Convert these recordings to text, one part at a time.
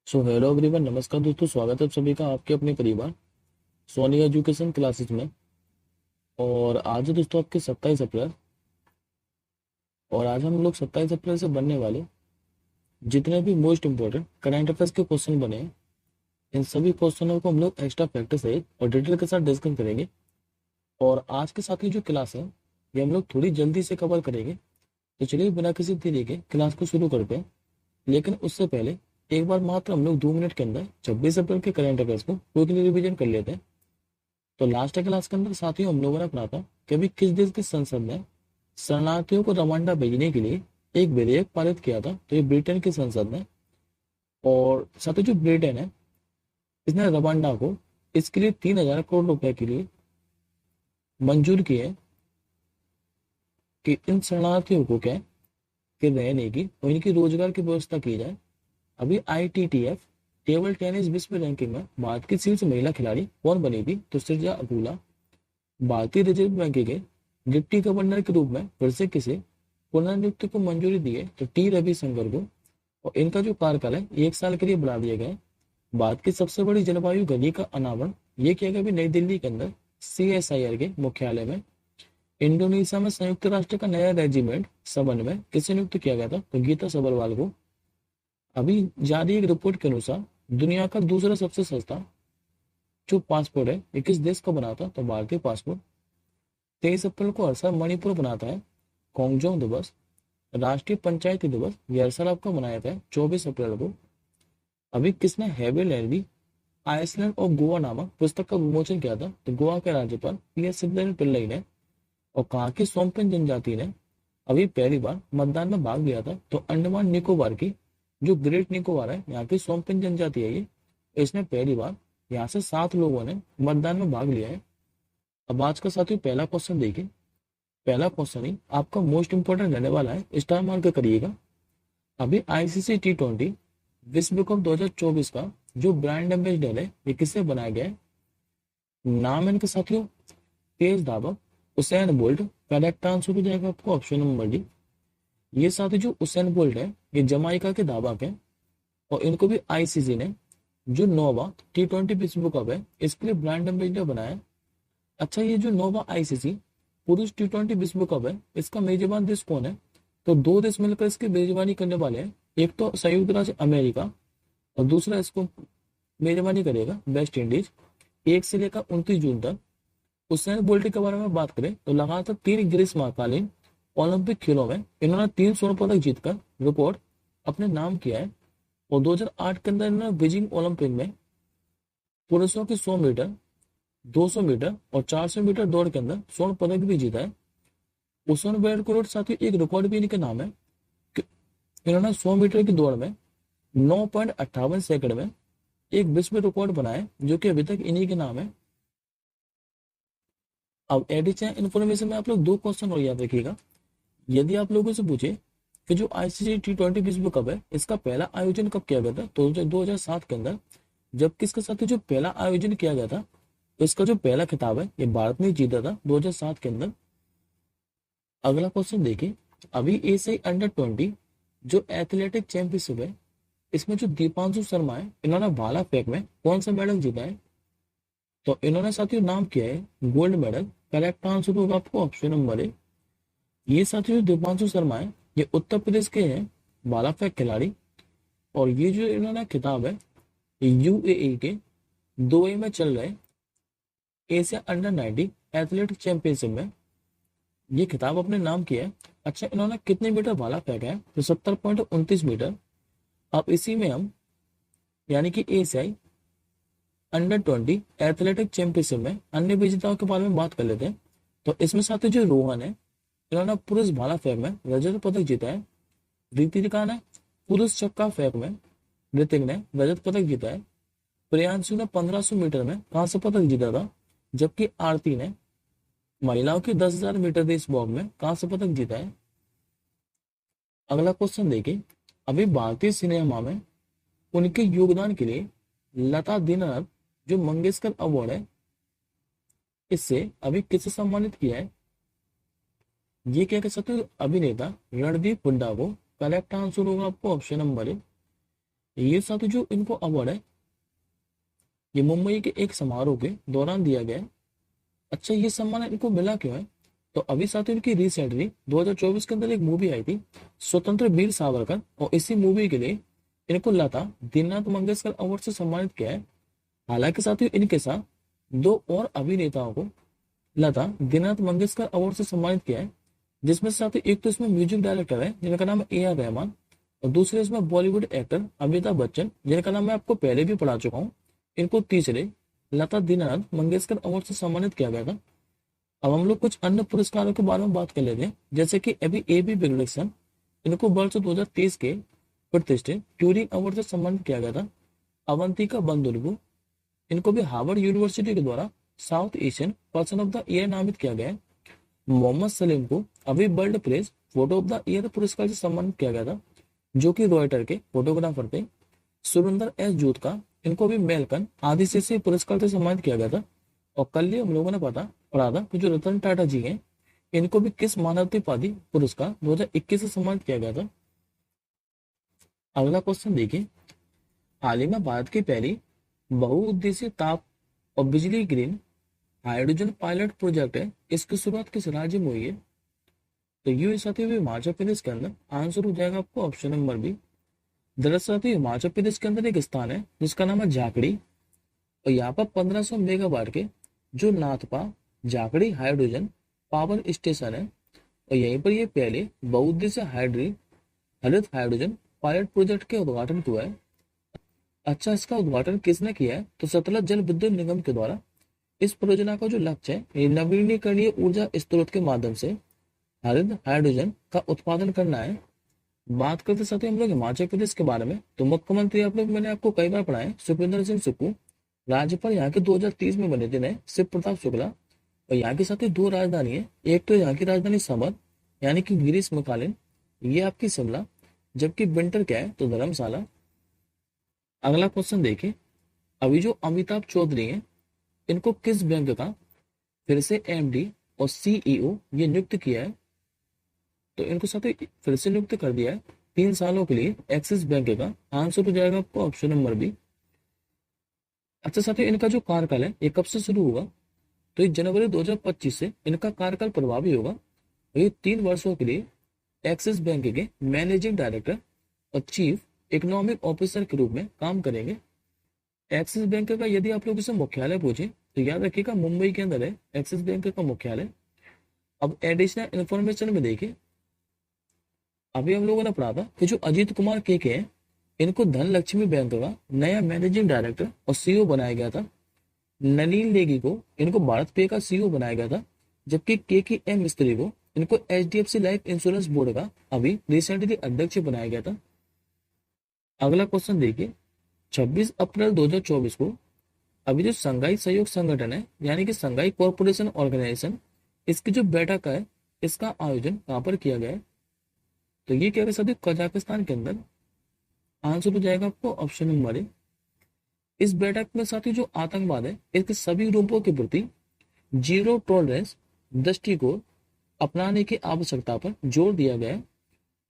So hello everyone, नमस्कार दोस्तों। स्वागत है आप सभी का आपके अपने परिवार सोनी एजुकेशन क्लासेस में। और आज है दोस्तों आपके 27 अप्रैल। और आज हम लोग 27 अप्रैल से बनने वाले जितने भी मोस्ट इम्पोर्टेंट करंट अफेयर्स के क्वेश्चन बने हैं, इन सभी क्वेश्चनों को हम लोग एक्स्ट्रा फैक्टर सहित और डिटेल के साथ डिस्कस करेंगे। और आज के साथ की जो क्लास है ये हम लोग थोड़ी जल्दी से कवर करेंगे। तो चलिए बिना किसी देरी के क्लास को शुरू करते हैं। लेकिन उससे पहले एक बार मात्र हम लोग 2 मिनट के अंदर 26 अप्रैल के करंट अफेयर्स को क्विकली रिवीजन कर लेते हैं। तो लास्ट क्लास के अंदर साथियों हम लोगों ने अपना था कि अभी किस देश की संसद ने शरणार्थियों को रवांडा भेजने के लिए एक विधेयक पारित किया था। तो ये ब्रिटेन की संसद ने। और साथियों जो ब्रिटेन है इसने रवांडा को इसके लिए 3,000 करोड़ रुपए के लिए मंजूर किए कि इन शरणार्थियों को क्या है कि रहने की और इनकी रोजगार की व्यवस्था की जाए। अभी ITTF टेबल टेनिस विश्व रैंकिंग में भारत की शीर्ष महिला खिलाड़ी कौन बनी थी? तो सिरजा अबूला। भारतीय रिजर्व बैंक के डिप्टी गवर्नर के रूप में फिर से किसे पुनर्नियुक्ति को मंजूरी दी है? तो T रविशंकर को। और इनका जो कार्यकाल है 1 साल के लिए बढ़ा दिया गया है। भारत की सबसे बड़ी जलवायु घड़ी का अनावरण ये किया गया अभी नई दिल्ली के अंदर CSIR के मुख्यालय में। इंडोनेशिया में संयुक्त राष्ट्र का नया रेजिमेंट समन्वय किसे नियुक्त किया गया था? तो गीता सबरवाल को। अभी जारी एक रिपोर्ट के अनुसार दुनिया का दूसरा सबसे सस्ता जो पासपोर्ट है ये किस देश का बना था? तो भारतीय पासपोर्ट। 23 अप्रैल को हर साल मणिपुर बनाता है खोंगजोंग दिवस। राष्ट्रीय पंचायती दिवस ये हर साल आपका मनाया जाता है 24 अप्रैल को। अभी किसने हेवेल एलवी आइसलैंड और गोवा नामक पुस्तक का विमोचन किया था? तो गोवा के राज्यपाल PS सिद्धन पिल्लई ने। और कहा कि सोमपेन जनजाति ने अभी पहली बार मतदान में भाग लिया था? तो अंडमान निकोबार की जो ग्रेट निकोबार है यहाँ की सोमपेन जनजाति है ये। इसने पहली बार यहाँ से 7 लोगों ने मतदान में भाग लिया है। अब आज का साथियों पहला क्वेश्चन देखिए। पहला क्वेश्चन ही आपका मोस्ट इंपोर्टेंट रहने वाला है, स्टार मार्क के करिएगा। अभी ICC T20 विश्व कप 2024 का जो ब्रांड एम्बेसडर है ये किससे बनाया गया है? नाम है इनके साथियों तेज धावक उसेन बोल्ट। करेक्ट आंसर हो जाएगा आपको ऑप्शन नंबर डी। ये साथी जो उसेन बोल्ट है ये जमाइका के धावक है। और इनको भी ICC ने जो नोवा T20 विश्व कप है इसके लिए ब्रांड एम्बेसडर बनाया है। अच्छा, ये जो नोवा ICC पुरुष T20 विश्व कप है इसका मेजबान देश कौन है? तो दो देश मिलकर इसकी मेजबानी करने वाले हैं। एक तो संयुक्त राज्य अमेरिका और दूसरा इसको मेजबानी करेगा वेस्ट इंडीज। 1 से लेकर 29 जून तक। उसेन बोल्ट के बारे में बात करें तो लगातार 3 ग्रीष्मकालीन ओलंपिक खेलों में इन्होंने 3 स्वर्ण पदक जीतकर रिकॉर्ड अपने नाम किया है। और 2008 के अंदर इन्होंने बीजिंग ओलंपिक में पुरुषों की 100 मीटर 200 मीटर और 400 मीटर दौड़ के अंदर स्वर्ण पदक भी जीता है। उस्मान बोल्ट को साथियों एक रिकॉर्ड भी इनके नाम है कि इन्होंने 100 मीटर की दौड़ में 9.58 सेकंड में एक विश्व रिकॉर्ड बनाया है जो कि अभी तक इन्हीं के नाम है। अब एडिशनल इन्फॉर्मेशन में आप लोग 2 क्वेश्चन और याद रखिएगा। यदि आप लोगों से पूछे कि जो ICC T20 विश्व कप है इसका पहला आयोजन कब किया गया था? तो 2007 के अंदर। जबकि इसके साथ ही जो पहला आयोजन किया गया था तो इसका जो पहला खिताब है ये भारत ने जीता था 2007 के अंदर। अगला क्वेश्चन देखिए। अभी एशियाई अंडर 20 जो एथलेटिक चैंपियनशिप है इसमें जो दीपांशु शर्मा है इन्होंने भाला फेंक में कौन सा मेडल जीता है? तो इन्होंने साथियों नाम किया है गोल्ड मेडल। करेक्ट आंसर होगा आपको ऑप्शन नंबर ए। ये साथियों दीपांशु शर्मा है ये उत्तर प्रदेश के हैं भाला फेंक खिलाड़ी। और ये जो इन्होंने खिताब है UAE के दुबई में चल रहे एशिया अंडर 19 एथलेटिक चैंपियनशिप में ये खिताब अपने नाम किया है। अच्छा, इन्होंने कितने मीटर भाला फेंका है? तो 70.29 मीटर। अब इसी में हम यानी कि एशियाई अंडर 20 एथलेटिक चैंपियनशिप में अन्य विजेताओं के बारे में बात कर लेते हैं। तो इसमें साथ जो रोहन है इन्होंने पुरुष भाला फेंक में रजत पदक जीता है। ऋतिका ने पुरुष चक्का फेंक में ऋतिक ने रजत पदक जीता है। प्रियांशु ने 1500 मीटर में कांस्य पदक जीता था। जबकि आरती ने महिलाओं की 10,000 मीटर रेस वॉक में कांस्य पदक जीता है। अगला क्वेश्चन देखिए। अभी भारतीय सिनेमा में उनके योगदान के लिए लता दीनानाथ जो मंगेशकर अवार्ड है इससे अभी किसे सम्मानित किया है? ये क्या कह सकते हो? अभिनेता रणदीप हुड्डा को। करेक्ट आंसर होगा आपको ऑप्शन नंबर ए। ये साथी जो इनको अवार्ड है ये मुंबई के एक समारोह के दौरान दिया गया है। अच्छा, ये सम्मान इनको मिला क्यों है? तो अभी साथी इनकी रिसेंटली 2024 के अंदर एक मूवी आई थी, स्वतंत्र वीर सावरकर, और इसी मूवी के लिए इनको लता दीननाथ मंगेशकर अवार्ड से सम्मानित किया है। हालांकि साथियों इनके साथ दो और अभिनेताओं को लता दीननाथ मंगेशकर अवार्ड से सम्मानित किया है, जिसमें से साथियों एक तो इसमें म्यूजिक डायरेक्टर है जिनका नाम है A R रहमान, और दूसरे इसमें बॉलीवुड एक्टर अमिताभ बच्चन जिनका नाम मैं आपको पहले भी पढ़ा चुका हूँ। इनको तीसरे लता दीननाथ मंगेशकर अवार्ड से सम्मानित किया गया था। अब हम लोग कुछ अन्य पुरस्कारों के बारे में बात कर लेते हैं, जैसे कि अभी AB विगड़सन, इनको वर्ष 2023 के प्रतिष्ठित ट्यूरिंग अवार्ड से सम्मानित किया गया था। अवंतिका बंदुलगु, इनको भी हार्वर्ड यूनिवर्सिटी के द्वारा south Asian person of the year नामित किया गया है। मोहम्मद सलीम को अभी world press photo of the year पुरस्कार से सम्मानित किया गया था, जो कि रॉयटर के फोटोग्राफर थे। सुरेंद्र S जूत का, इनको भी मेलकन आदिशेषी पुरस्कार से सम्मानित किया गया था। और कल ही हम लोगों ने पढ़ा था कि जो रतन टाटा जी हैं, इनको भी किस मानवतावादी पुरस्कार 2021 से सम्मानित किया गया था। अगला क्वेश्चन देखिए, हाल ही में भारत की पहली बहुउद्देशीय ताप और बिजली ग्रीन हाइड्रोजन पायलट प्रोजेक्ट है, इसकी शुरुआत किस राज्य में हुई है? तो ये साथी हुई हिमाचल प्रदेश के अंदर। आंसर हो जाएगा आपको ऑप्शन नंबर बी। दरअसल हिमाचल प्रदेश के अंदर एक स्थान है जिसका नाम है झाकड़ी, और यहाँ पर 1500 मेगावाट के जो Nathpa Jhakri hydrogen power station है, और यहीं पर ये पहले बहुउद्देशीय हरित हाइड्रोजन पायलट प्रोजेक्ट के उद्घाटन हुआ है। अच्छा, इसका उद्घाटन किसने किया है? तो सतलज जल विद्युत निगम के द्वारा। इस परियोजना का जो लक्ष्य है ये नवीनीकरणीय ऊर्जा स्रोत के माध्यम से हरित हाइड्रोजन का उत्पादन करना है। बात करते साथ ही हम लोग हिमाचल प्रदेश के बारे में, तो मुख्यमंत्री आप लोग मैंने आपको कई बार पढ़ाए सुखविंदर सिंह सुक्खू, राज्यपाल यहाँ के 2030 में बने थे नए शिव प्रताप शुक्ला, और यहाँ के साथ ही दो राजधानी है, एक तो यहाँ की राजधानी समर यानी कि ग्रीष्मकालीन, ये आपकी शिमला, जबकि विंटर क्या है तो धर्मशाला। अगला क्वेश्चन देखिए, अभी जो अमिताभ चौधरी हैं, इनको किस बैंक का फिर से MD और CEO ये नियुक्त किया है? तो इनको साथ ही फिर से नियुक्त कर दिया है 3 सालों के लिए एक्सिस बैंक का। आंसर हो जाएगा आपको ऑप्शन नंबर बी। अच्छा साथियों, इनका जो कार्यकाल है ये कब से शुरू होगा? तो ये जनवरी 2025 से इनका कार्यकाल प्रभावी होगा, और ये 3 वर्षों के लिए एक्सिस बैंक के मैनेजिंग डायरेक्टर और चीफ इकोनॉमिक ऑफिसर के रूप में काम करेंगे। एक्सिस बैंक का यदि आप लोग इसे मुख्यालय पूछे तो याद रखिएगा मुंबई के अंदर है एक्सिस बैंक का मुख्यालय। अब एडिशनल इंफॉर्मेशन में देखिए, अभी हम लोगों ने पढ़ा था कि जो अजीत कुमार के हैं, इनको धन लक्ष्मी बैंक का नया मैनेजिंग डायरेक्टर और CEO बनाया गया था। नलिन नेगी को इनको भारत पे का CEO बनाया गया था, जबकि KM मिस्त्री को इनको HDFC लाइफ इंश्योरेंस बोर्ड का अभी रिसेंटली अध्यक्ष बनाया गया था। अगला क्वेश्चन देखिए, 26 अप्रैल 2024 को अभी जो संघाई सहयोग संगठन है यानी कि संघाई कॉरपोरेशन ऑर्गेनाइजेशन, इसकी जो बैठक है इसका आयोजन कहाँ पर किया गया है? तो ये क्या है कजाकिस्तान के अंदर। आंसर हो जाएगा आपको ऑप्शन नंबर ए। इस बैठक में साथी जो आतंकवाद है इसके सभी रूपों के प्रति जीरो टॉलरेंस दृष्टिकोण अपनाने की आवश्यकता पर जोर दिया गया है।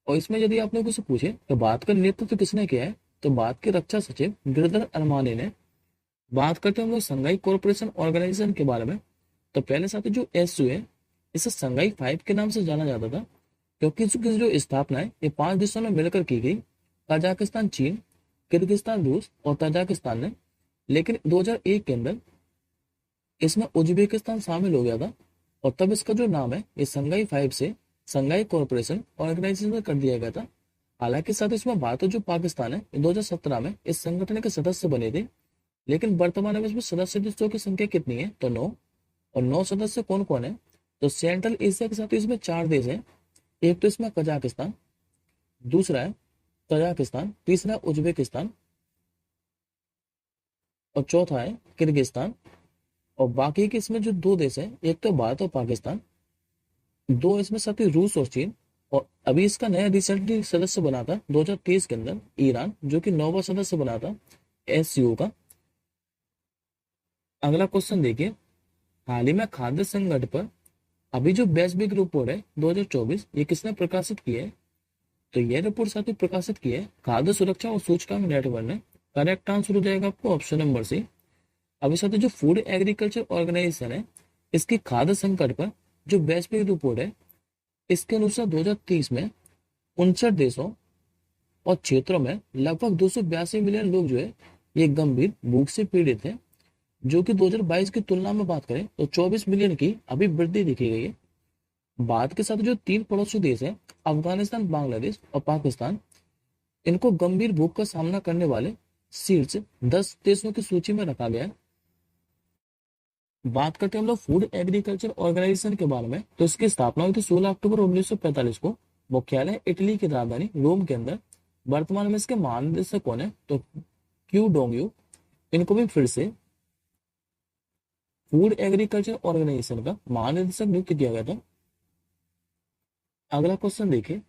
और इसमें यदि आप लोगों से पूछे तो बात का नेतृत्व किसने किया है, तो बात के रक्षा सचिव गिरधर अरमाने ने। बात करते हैं हम लोग संघाई कॉरपोरेशन ऑर्गेनाइजेशन के बारे में, तो पहले साथी जो SU है इसे संघाई 5 के नाम से जाना जाता था, क्योंकि इसकी जो स्थापना है ये 5 देशों में मिलकर की गई, कजाकिस्तान, चीन, किर्गिस्तान, रूस और ताजिकिस्तान ने। लेकिन 2001 के अंदर इसमें उज्बेकिस्तान शामिल हो गया था, और तब इसका जो नाम है ये संघाई 5 से संघाई कॉरपोरेशन ऑर्गेनाइजेशन कर दिया गया था। हालांकि साथ इसमें भारत और जो पाकिस्तान है 2017 में इस संगठन के सदस्य बने थे, लेकिन वर्तमान में इसमें सदस्य देशों की संख्या कितनी है, तो 9। और 9 सदस्य कौन कौन है, तो सेंट्रल एशिया के साथ इसमें 4 देश हैं। एक तो इसमें कजाकिस्तान, दूसरा है तजाकिस्तान, तीसरा है उज्बेकिस्तान, और चौथा है किर्गिस्तान। और बाकी के इसमें जो 2 देश हैं, एक तो भारत और पाकिस्तान, 2 इसमें साथ ही रूस और चीन, और अभी इसका नया रिसेंटली सदस्य बना था 2023 के अंदर ईरान, जो कि 9वां सदस्य बना था SCO का। अगला क्वेश्चन देखिए, हाल ही में खाद्य संकट पर अभी जो वैश्विक रिपोर्ट है 2024 ये किसने प्रकाशित किया है? तो यह रिपोर्ट साथ ही प्रकाशित की है खाद्य सुरक्षा और सूचकांक नेटवर्क ने। करेक्ट आंसर हो जाएगा आपको ऑप्शन नंबर सी। अभी साथ ही जो फूड एग्रीकल्चर ऑर्गेनाइजेशन है, इसकी खाद्य संकट पर जो वैश्विक रिपोर्ट है, इसके अनुसार 2030 में 59 देशों और क्षेत्रों में लगभग 282 मिलियन लोग जो है ये गंभीर भूख से पीड़ित हैं, जो कि 2022 की तुलना में बात करें तो 24 मिलियन की अभी वृद्धि देखी गई है। भारत के साथ जो 3 पड़ोसी देश हैं, अफगानिस्तान, बांग्लादेश और पाकिस्तान, इनको गंभीर भूख का सामना करने वाले शीर्ष 10 देशों की सूची में रखा गया है। बात करते हैं हम लोग फूड एग्रीकल्चर ऑर्गेनाइजेशन के बारे में, तो इसकी स्थापना हुई थी 16 अक्टूबर 1945 को। मुख्यालय इटली की राजधानी रोम के अंदर। वर्तमान में इसके महानिदेशक कौन है, तो क्यू डोंगयू। इनको भी फिर से फूड एग्रीकल्चर ऑर्गेनाइजेशन का महानिदेशक नियुक्त किया गया था। अगला क्वेश्चन देखिए,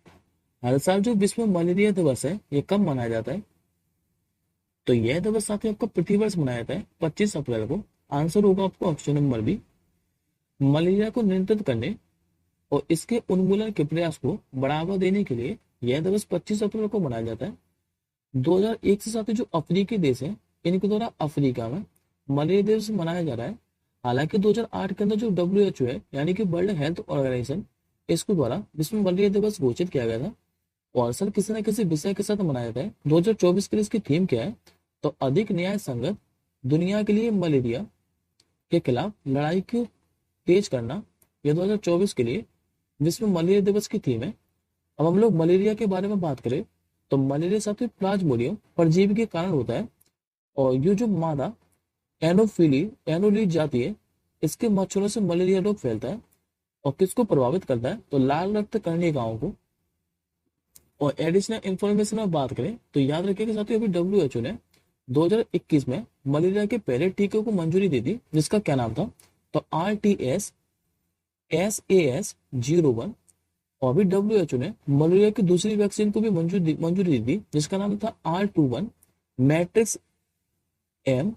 हर साल जो विश्व मलेरिया दिवस है ये कब मनाया जाता है, तो यह दिवस साथियों आपका प्रतिवर्ष मनाया जाता है 25 अप्रैल को। आंसर होगा आपको ऑप्शन नंबर बी। मलेरिया को नियंत्रित करने और इसके उन्मूलन के प्रयास को बढ़ावा देने के लिए यह दिवस 25 अप्रैल को मनाया जाता है। 2001 से साथ ही जो अफ्रीकी देश है, इनके द्वारा अफ्रीका में मलेरिया दिवस मनाया जा रहा है। हालांकि 2008 के अंदर जो WHO है, यानी कि वर्ल्ड हेल्थ ऑर्गेनाइजेशन, इसको द्वारा विश्व मलेरिया दिवस घोषित किया गया था। और सर किसी न किसी विषय के साथ मनाया जाता है। 2024 के लिए इसकी थीम क्या है, तो अधिक न्याय संगत दुनिया के लिए मलेरिया के खिलाफ लड़ाई को तेज करना। यह 2024 के लिए विश्व मलेरिया दिवस की थीम है। अब हम लोग मलेरिया के बारे में बात करें, तो मलेरिया साथ ही प्लाज्मोडियम परजीवी के कारण होता है। और ये जो मादा एनोफिलीज जाती है, इसके मच्छरों से मलेरिया रोग फैलता है। और किसको प्रभावित करता है, तो लाल रक्त कर्णिकाओं को। और एडिशनल इंफॉर्मेशन में बात करें तो याद रखिएगा साथियों, अभी WHO ने 2021 में मलेरिया के पहले टीके को मंजूरी दी थी, जिसका क्या नाम था, तो RTS-SAS01। और अभी WHO ने मलेरिया की दूसरी वैक्सीन को भी मंजूरी दी थी, जिसका नाम था R21 मैट्रिक्स M।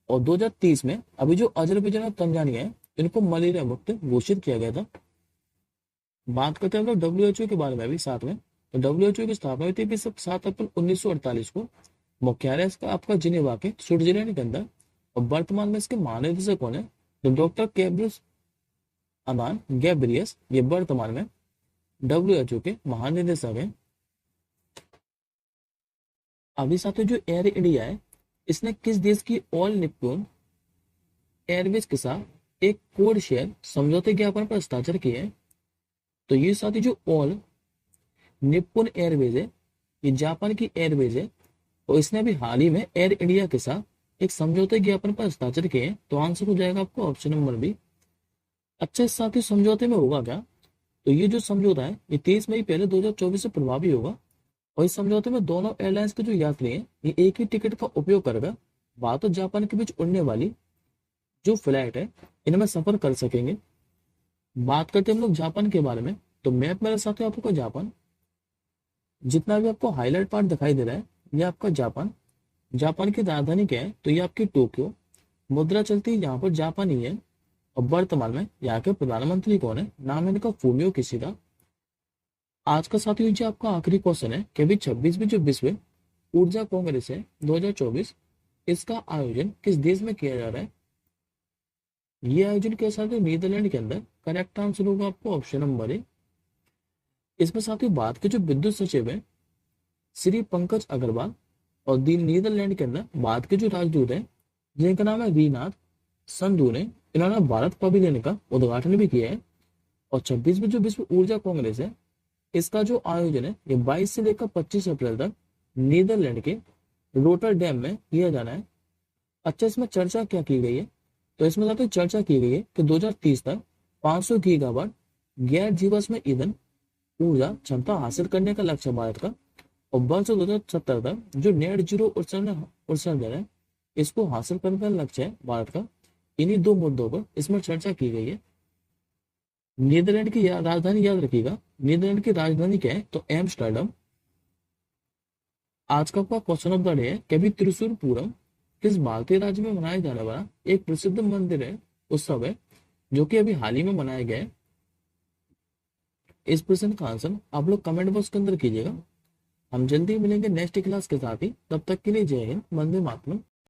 और 2030 में अभी जो अजरबैजान और तंजानिया है, इनको मलेरिया मुक्त घोषित किया गया था। बात करते हैं हम लोग WHO के बारे में भी साथ में। तो WHO की स्थापना हुई थी 7 अप्रैल 1948 को। मुख्यालय इसका आपका जिनेवा के स्विट्जरलैंड के अंदर। और वर्तमान में इसके महानिदेशक कौन है, तो डॉक्टर कैब्रियस अमान गैब्रियस, ये वर्तमान में WHO के महानिदेशक हैं। अभी साथ जो एयर इंडिया है, इसने किस देश की ऑल निप्पॉन एयरवेज के साथ एक कोड शेयर समझौते ज्ञापन पर हस्ताक्षर किए हैं, तो ये साथी जो ऑल निप्पॉन एयरवेज है, ये जापान की एयरवेज है। और इसने अभी हाल ही में एयर इंडिया के साथ एक समझौते ज्ञापन पर हस्ताक्षर किए हैं, तो आंसर हो जाएगा आपको ऑप्शन नंबर बी। अच्छा, इस साथ ही समझौते में होगा क्या, तो ये जो समझौता है ये 23 मई पहले 2024 से प्रभावी होगा। और इस समझौते में दोनों एयरलाइंस के जो यात्री हैं, ये एक ही टिकट का उपयोग करके भारत और जापान के बीच उड़ने वाली जो फ्लाइट है, इनमें सफर कर सकेंगे। बात करते हैं हम लोग जापान के बारे में, तो मैप मेरे साथ है आपको जापान। जितना भी आपको हाईलाइट पार्ट दिखाई दे रहा है, ये आपका जापान। जापान की राजधानी क्या है, तो ये आपकी टोक्यो। मुद्रा चलती है यहाँ पर जापानी है। और वर्तमान में यहाँ के प्रधानमंत्री कौन है, नाम है इनका फूमियो किशिदा। आज का साथियों जी आपका आखिरी क्वेश्चन है कि अभी 26वीं जो विश्व ऊर्जा कांग्रेस है 2024, इसका आयोजन किस देश में किया जा रहा है। ये आयोजन किया जाता है नीदरलैंड के अंदर। करेक्ट आंसर होगा आपको ऑप्शन नंबर ए। इसमें साथियों बात के जो विद्युत सचिव है श्री पंकज अग्रवाल, और नीदरलैंड के अंदर भारत के जो राजदूत है, जिनका नाम है रीनाथ संधू ने, इन्होंने भारत पवेलियन का उद्घाटन भी किया है। और 26वीं जो विश्व ऊर्जा कांग्रेस है, इसका जो आयोजन है ये 22 से लेकर 25 अप्रैल तक नीदरलैंड के रोटरडैम में किया जाना है। अच्छा, इसमें चर्चा क्या की गई है, तो इसमें साथ चर्चा की गई है कि 2030 तक 500 गीगावाट गैर जीवाश्म ईंधन ऊर्जा क्षमता हासिल करने का लक्ष्य भारत का। और वर्ष 2070 तक जो नेट जीरो उत्सर्जन है, इसको हासिल करने का लक्ष्य है भारत का। इन्हीं दो मुद्दों पर इसमें चर्चा की गई है। नीदरलैंड की राजधानी याद रखिएगा, नीदरलैंड की राजधानी क्या है, तो एम्स्टर्डम। आज का क्वेश्चन ऑफ द डे है कि अभी त्रिशूर पूरम किस भारतीय राज्य में मनाया जाने वाला एक प्रसिद्ध मंदिर है, उत्सव है, जो कि अभी हाल ही में मनाया गया है। इस प्रश्न का आंसर आप लोग कमेंट बॉक्स के अंदर कीजिएगा। हम जल्दी मिलेंगे नेक्स्ट क्लास के साथ ही, तब तक के लिए जय हिंद, वंदे मातरम।